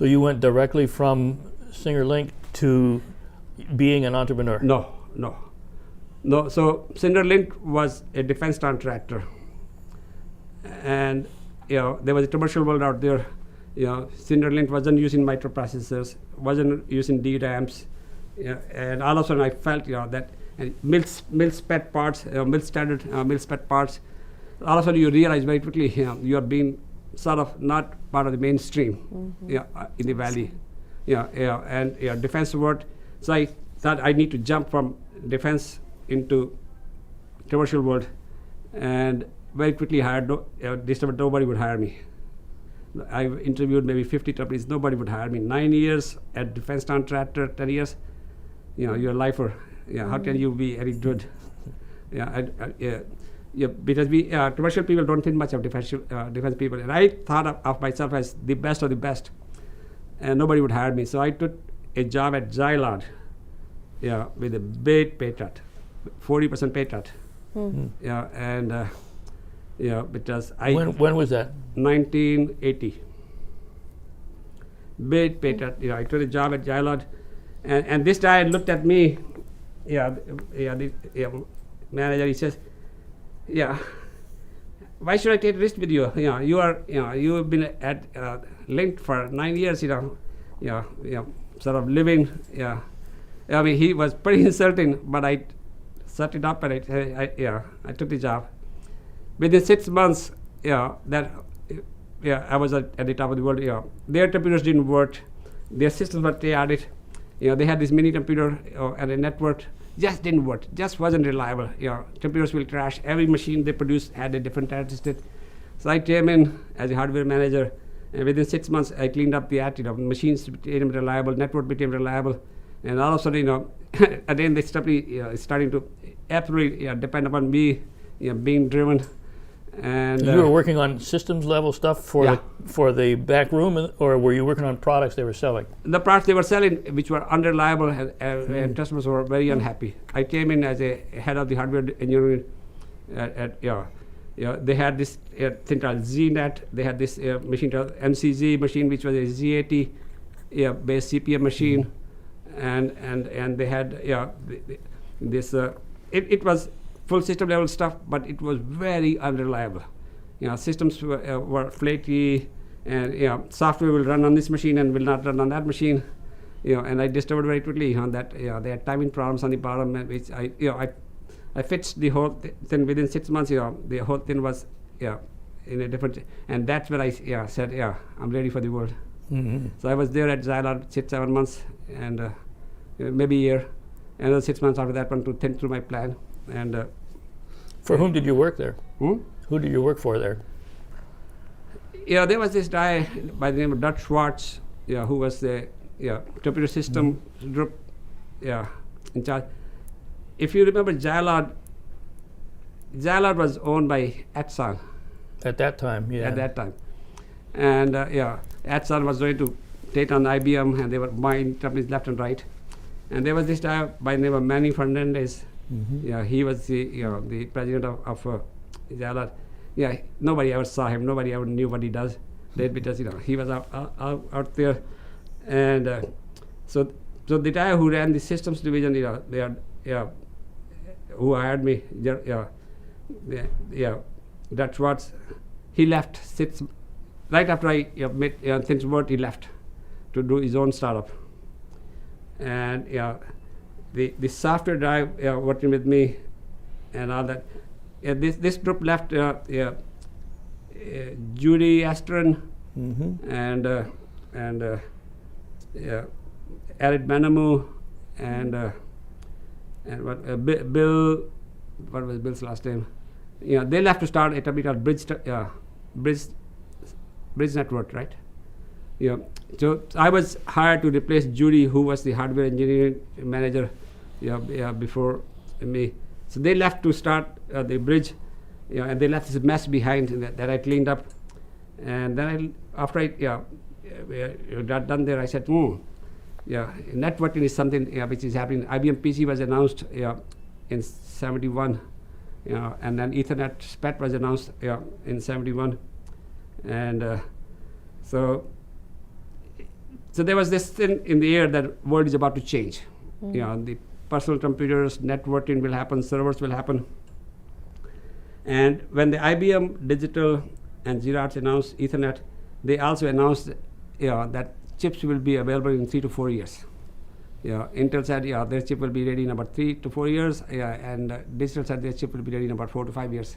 So you went directly from SingerLink to being an entrepreneur? No. So SingerLink was a defense contractor, and there was a commercial world out there. SingerLink wasn't using microprocessors, wasn't using DRAMs, and all of a sudden I felt that mill spec parts, mill standard mill spec parts. All of a sudden you realize very quickly you are being sort of not part of the mainstream in the valley, and defense world. So I thought I need to jump from defense into commercial world, and very quickly discovered nobody would hire me. I interviewed maybe 50 companies, nobody would hire me. 9 years at defense contractor, 10 years, you're a lifer. How can you be any good? Because commercial people don't think much of defense people. And I thought of myself as the best of the best, and nobody would hire me. So I took a job at Xylard, with a big pay cut, 40% pay cut. And because When was that? 1980. Big pay cut. I took a job at Xylard, and this guy looked at me. The manager, he says, why should I take risk with you? You have been at Link for 9 years. Sort of living. I mean, he was pretty insulting, but I set it up and I took the job. Within 6 months, I was at the top of the world. Their computers didn't work, their systems were chaotic. They had this mini computer and a network, just didn't work, just wasn't reliable. Computers will crash. Every machine they produced had a different characteristic. So I came in as a hardware manager, and within 6 months I cleaned up the attitude. Machines became reliable, network became reliable, and all of a sudden, again this company is starting to absolutely depend upon me, being driven. And you were working on systems level stuff for the back room, or were you working on products they were selling? The products they were selling, which were unreliable, and customers were very unhappy. I came in as a head of the hardware engineering. They had this thing called ZNet. They had this machine called MCZ machine, which was a Z80 based CPM machine, and they had this. It was full system level stuff, but it was very unreliable. Systems were flaky, and software will run on this machine and will not run on that machine. And I discovered very quickly that they had timing problems on the bottom, which I fixed the whole thing within 6 months. The whole thing was in a different, and that's when I said I'm ready for the world. Mm-hmm. So I was there at Xylard 6-7 months, and maybe a year, and another 6 months after that one to think through my plan. And for whom did you work there? Who did you work for there? There was this guy by the name of Doug Schwartz, who was the computer system group in charge. If you remember, Xylard was owned by Exxon. At that time, yeah. At that time. And Exxon was going to take on IBM, and they were buying companies left and right. And there was this guy by the name of Manny Fernandez. Mm-hmm. He was the president of Xylard. Nobody ever saw him. Nobody ever knew what he does. Because he was out there, and so the guy who ran the systems division, who hired me, that's what he left right after I met things worked. He left to do his own startup, and the software guy working with me and all that. This group left Judy Astron, mm-hmm. and Eric Benamu, and Bill. What was Bill's last name? They left to start a company called Bridge Network, right? So I was hired to replace Judy, who was the hardware engineering manager before me. So they left to start the Bridge, and they left this mess behind that I cleaned up. And then after I got done there, I said, networking is something which is happening. IBM PC was announced in 71, and then Ethernet SPET was announced in 71. And so so there was this thing in the air that world is about to change. You know, the personal computers, networking will happen, servers will happen. And when the IBM Digital and Xerox announced Ethernet, they also announced that chips will be available in 3 to 4 years. Intel said their chip will be ready in about 3 to 4 years, and Digital said their chip will be ready in about 4 to 5 years.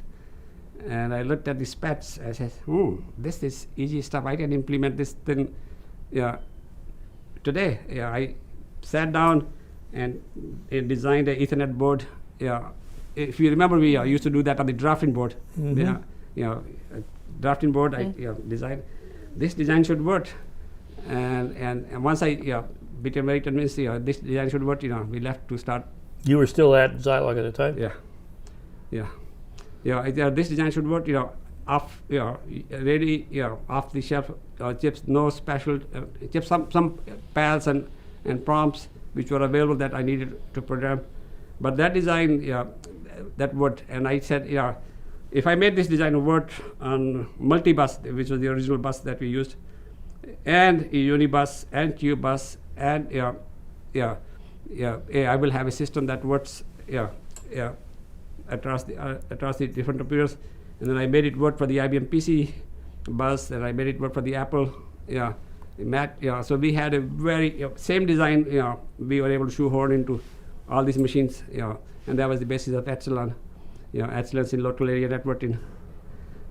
And I looked at the specs. I said, this is easy stuff. I can implement this thing today. I sat down and designed an Ethernet board. If you remember, we used to do that on the drafting board. Drafting board. I designed. This design should work. And once I became very convinced, this design should work. We left to start. You were still at Zilog at the time? This design should work. Ready. Off the shelf chips. No special chips. Some PALs and prompts which were available that I needed to program. But that design, that worked. And I said, if I made this design work on multi-bus, which was the original bus that we used, and Unibus and QBus, and I will have a system that works across the different computers. And then I made it work for the IBM PC bus, and I made it work for the Apple Mac. So we had a very same design. We were able to shoehorn into all these machines. And that was the basis of Epsilon. Epsilon's in local area networking.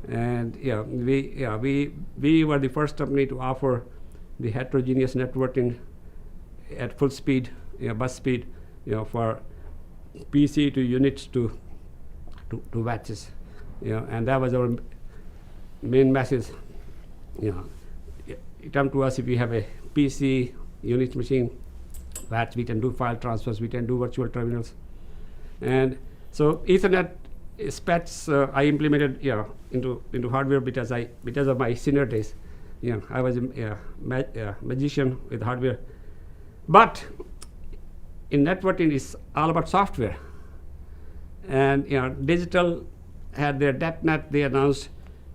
And we were the first company to offer the heterogeneous networking at full speed, bus speed, for PC to units to watches, and that was our main message. You come to us if you have a PC Unix machine, that we can do file transfers, we can do virtual terminals, and so Ethernet specs I implemented into hardware because of my senior days. I was a magician with hardware, but in networking it's all about software. And Digital had their DepNet, they announced,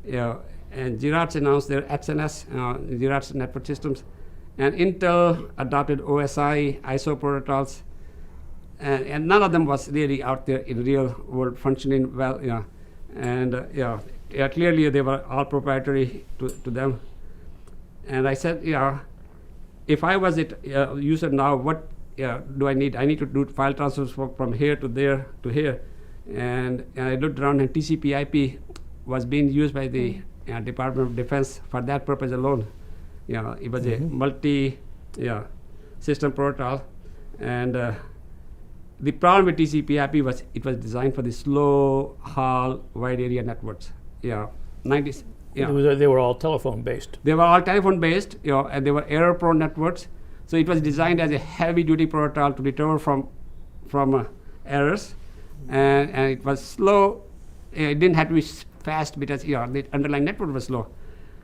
and Xerox announced their XNS, Xerox Network Systems, and Intel adopted OSI, ISO protocols, and none of them was really out there in real world functioning well. And clearly they were all proprietary to them. And I said, if I was a user now, what do I need? I need to do file transfers from here to there to here. And I looked around, and TCP/IP was being used by the Department of Defense for that purpose alone. It was a multi-system protocol, and the problem with TCP/IP was it was designed for the slow haul wide area networks. They were all telephone based. They were all telephone based, and they were error prone networks. So it was designed as a heavy duty protocol to recover from errors. And it was slow. It didn't have to be fast because the underlying network was slow.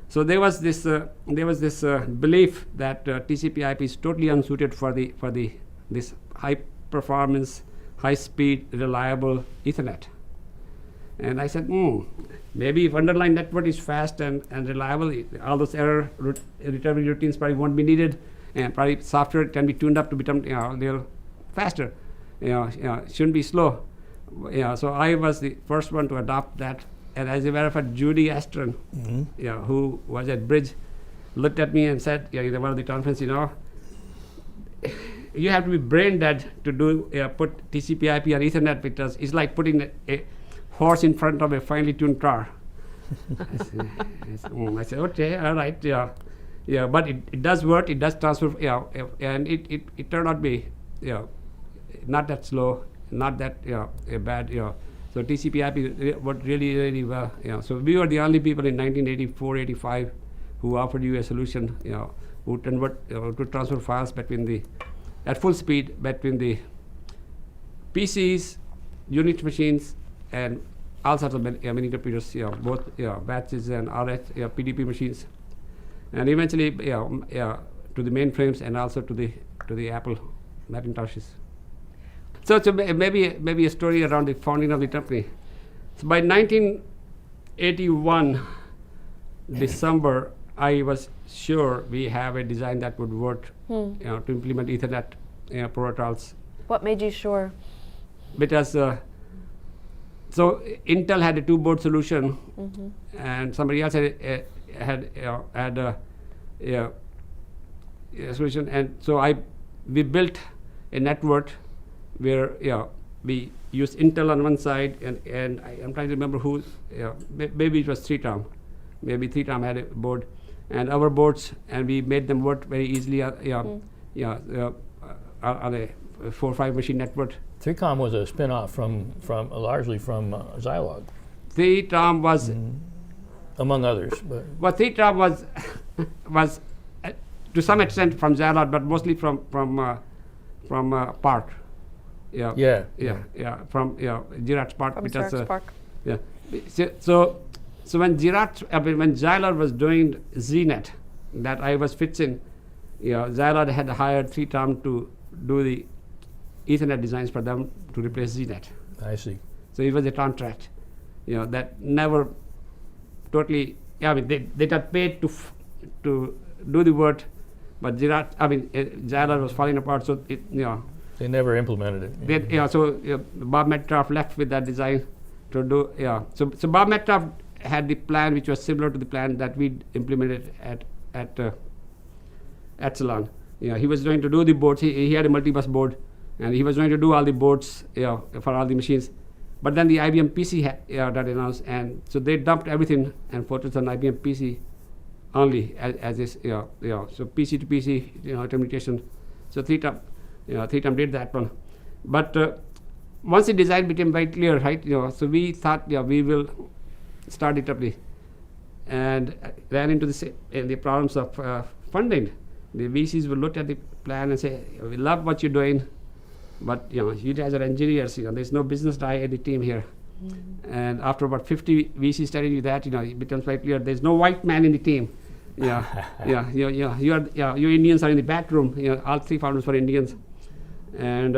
So there was this belief that TCP/IP is totally unsuited for this high performance, high speed, reliable Ethernet. And I said, maybe if underlying network is fast and reliable, all those error recovery routines probably won't be needed, and probably software can be tuned up to become a little faster. Shouldn't be slow. So I was the first one to adopt that. And as a matter of fact, Judy Astron, who was at Bridge, looked at me and said, in one of the conference, you have to be brain dead to do put TCP/IP or Ethernet, because it's like putting a horse in front of a finely tuned car. I said, okay, all right, but it does work. It does transfer, and it turned out to be, not that slow, not that bad, So TCP/IP worked really, really well. So we were the only people in 1984, 85 who offered you a solution, who convert, to transfer files at full speed between the PCs, Unix machines, and all sorts of mini computers, both batches and RF, PDP machines, and eventually to the mainframes and also to the Apple Macintoshes. So maybe a story around the founding of the company. So by 1981, December, I was sure we have a design that would work, to implement Ethernet protocols. What made you sure? Because so Intel had a two-board solution, and somebody else had a solution, and so we built a network where we used Intel on one side, and I'm trying to remember who, maybe it was 3Tom. Maybe 3Tom had a board, and our boards, and we made them work very easily on a 4 or 5 machine network. 3Com was a spin-off from largely from Zilog, 3Tom was, among others. But well, 3Tom was to some extent from Zilog, but mostly from Park. yeah. From Jira Spark. From because, Spark. Yeah. So when when Zilog was doing ZNet, that I was fixing, Zilog had hired 3Tom to do the Ethernet designs for them to replace ZNet. I see. So it was a contract, that never totally. I mean, they got paid to do the work, but Zilog was falling apart. So They never implemented it. so Bob Metcalf left with that design to do. So Bob Metcalf had the plan, which was similar to the plan that we implemented at Epsilon. He was going to do the boards. He had a multi-bus board, and he was going to do all the boards, for all the machines. But then the IBM PC got announced, and so they dumped everything and focused on IBM PC only as this. So PC to PC, communication. So 3Tom did that one. But once the design became very clear, right? So we thought, we will start it up, and ran into the problems of funding. The VCs will look at the plan and say, "We love what you're doing, but you guys are engineers. There's no business guy in the team here." And after about 50 VCs telling you that, it becomes very clear there's no white man in the team. You Indians are in the back room. All 3 founders were Indians, and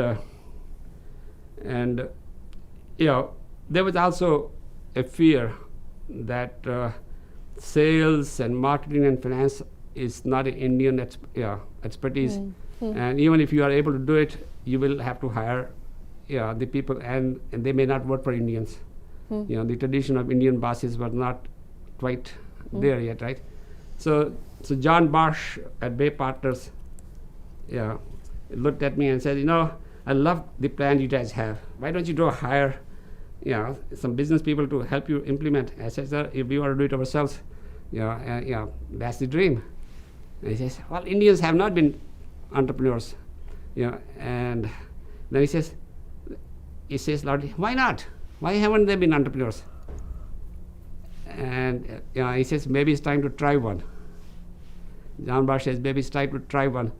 there was also a fear that sales and marketing and finance is not an Indian expertise, and even if you are able to do it, you will have to hire the people, and they may not work for Indians. The tradition of Indian bosses was not quite there yet, right? So John Bosch at Bay Partners looked at me and said, I love the plan you guys have. Why don't you go hire some business people to help you implement? I said, sir, if we want to do it ourselves, that's the dream. And he says, well, Indians have not been entrepreneurs. And then he says loudly, why not? Why haven't they been entrepreneurs? And he says, maybe it's time to try one. John Bosch says, maybe it's time to try one.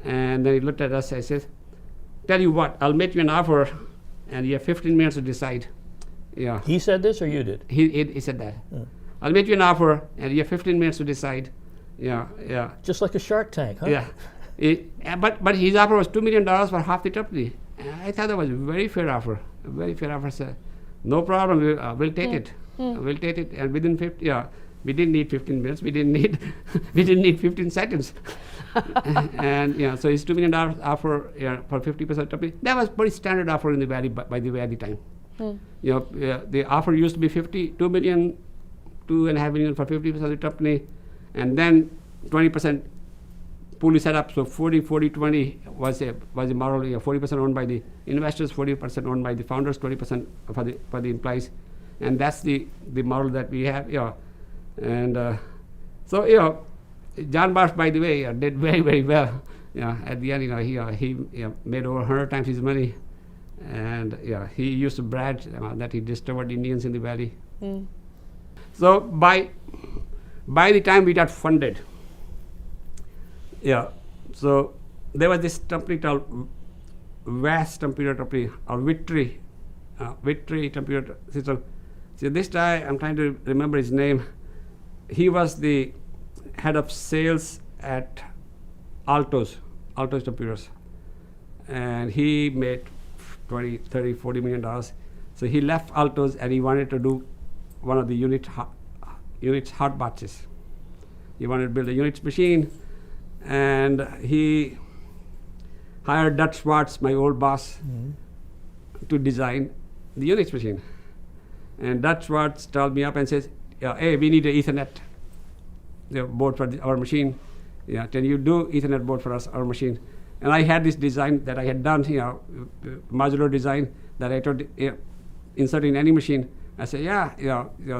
And then he looked at us and says, tell you what, I'll make you an offer, and you have 15 minutes to decide. He said this, or you did? He said that. I'll make you an offer, and you have 15 minutes to decide. Just like a Shark Tank, huh? But his offer was $2 million for half the company. And I thought that was a very fair offer. A very fair offer, sir. No problem, we'll take it. We'll take it, and within 50, we didn't need 15 minutes. We didn't need 15 seconds. And so his $2 million offer for 50% company. That was pretty standard offer in the valley by the way at the time. The offer used to be $2.5 million for 50% of the company, and then 20% pool is set up. So 40-20 was a model. 40% owned by the investors, 40% owned by the founders, 20% for the employees, and that's the model that we have. And so John Bosch, by the way, did very, very well. At the end, he made over 100 times his money, and he used to brag that he discovered Indians in the valley. So by the time we got funded, so there was this company called Vast Computer Company, or Victory Computer System. So this guy, I'm trying to remember his name. He was the head of sales at Altos Computers, and he made $20, $30, $40 million. So he left Altos, and he wanted to do one of the Unix hot boxes. He wanted to build a Unix machine, and he hired Dutch Schwartz, my old boss, to design the Unix machine. And Dutch Schwartz called me up and says, hey, we need an Ethernet board for our machine. Can you do Ethernet board for us, our machine? And I had this design that I had done, modular design that I thought insert in any machine. I said,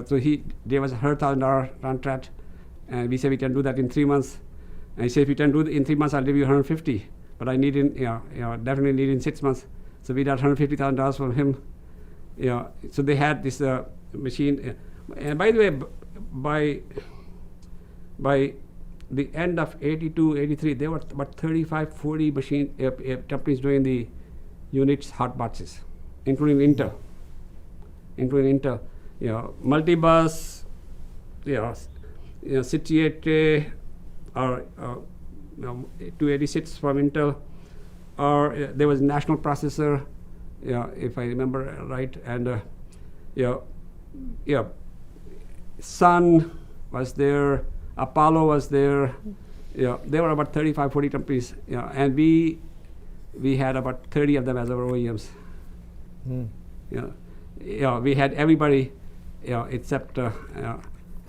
so he gave us a $100,000 contract, and we said we can do that in 3 months. And he said, if you can do it in 3 months, I'll give you 150. But I need in, definitely need in 6 months. So we got $150,000 from him. So they had this machine. And by the way, by the end of 82, 83, there were about 35, 40 companies doing the Unix hot boxes, including Intel. Multibus, Citiate, or 286 from Intel, or there was National Processor, if I remember right, and Sun was there, Apollo was there. There were about 35, 40 companies, and we had about 30 of them as our OEMs. We had everybody, except.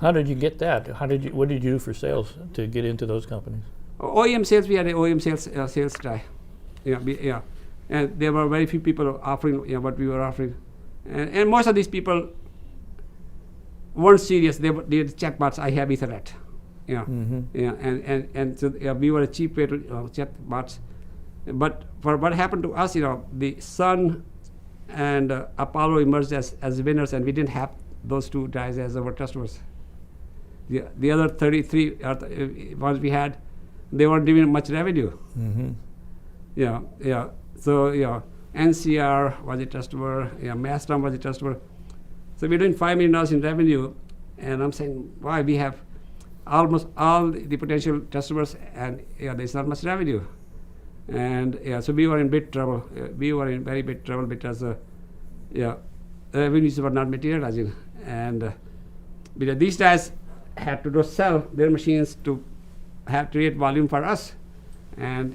How did you get that? What did you do for sales to get into those companies? OEM sales, we had an OEM sales guy. And there were very few people offering what we were offering, and most of these people weren't serious. They did chatbots. I have Ethernet. And so we were a cheap way to chat bots. But for what happened to us, the Sun and Apollo emerged as winners, and we didn't have those two guys as our customers. The other 33 ones we had, they weren't giving much revenue. So NCR was a customer, Mastrom was a customer. So we're doing $5 million in revenue, and I'm saying, why? We have almost all the potential customers, and there's not much revenue. And so we were in big trouble. We were in very big trouble because revenues were not materializing, and because these guys had to go sell their machines to create volume for us, and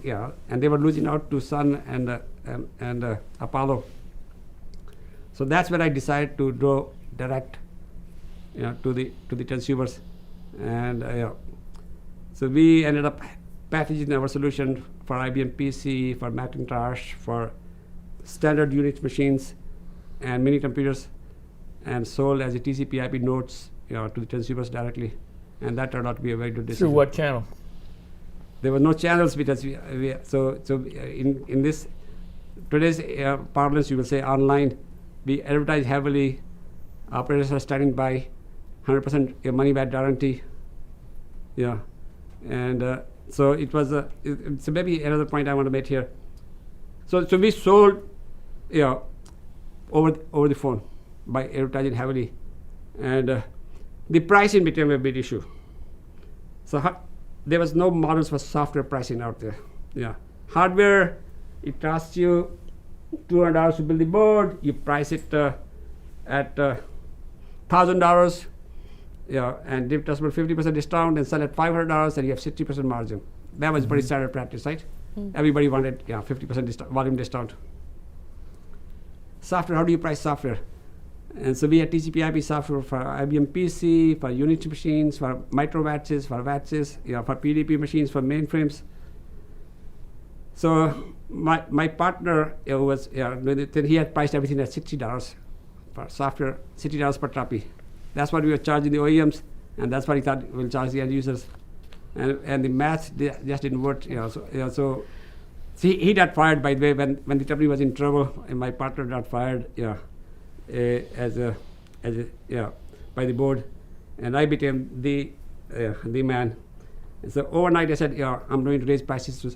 they were losing out to Sun and Apollo. So that's when I decided to go direct, to the consumers, and so we ended up packaging our solution for IBM PC, for Macintosh, for standard Unix machines and mini computers, and sold as a TCP/IP nodes, to the consumers directly, and that turned out to be a very good decision. Through what channel? There were no channels because in this today's parlance, you will say online. We advertise heavily. Operators are standing by, 100% money back guarantee. And so it was. So maybe another point I want to make here. So we sold, over the phone by advertising heavily, and the pricing became a big issue. So there was no models for software pricing out there. Hardware, it costs you $200 to build the board. You price it at $1,000, and give customer 50% discount and sell at $500, and you have 60% margin. That was pretty standard practice, right? Everybody wanted 50% volume discount. Software, how do you price software? And so we had TCP/IP software for IBM PC, for Unix machines, for micro-batches, for batches, for PDP machines, for mainframes. So my partner was, he had priced everything at $60 for software, $60 per copy. That's what we were charging the OEMs, and that's what he thought we'll charge the end users. And the math just didn't work. So he got fired, by the way, when the company was in trouble, and my partner got fired. By the board, and I became the man. And so overnight I said, I'm going to raise prices to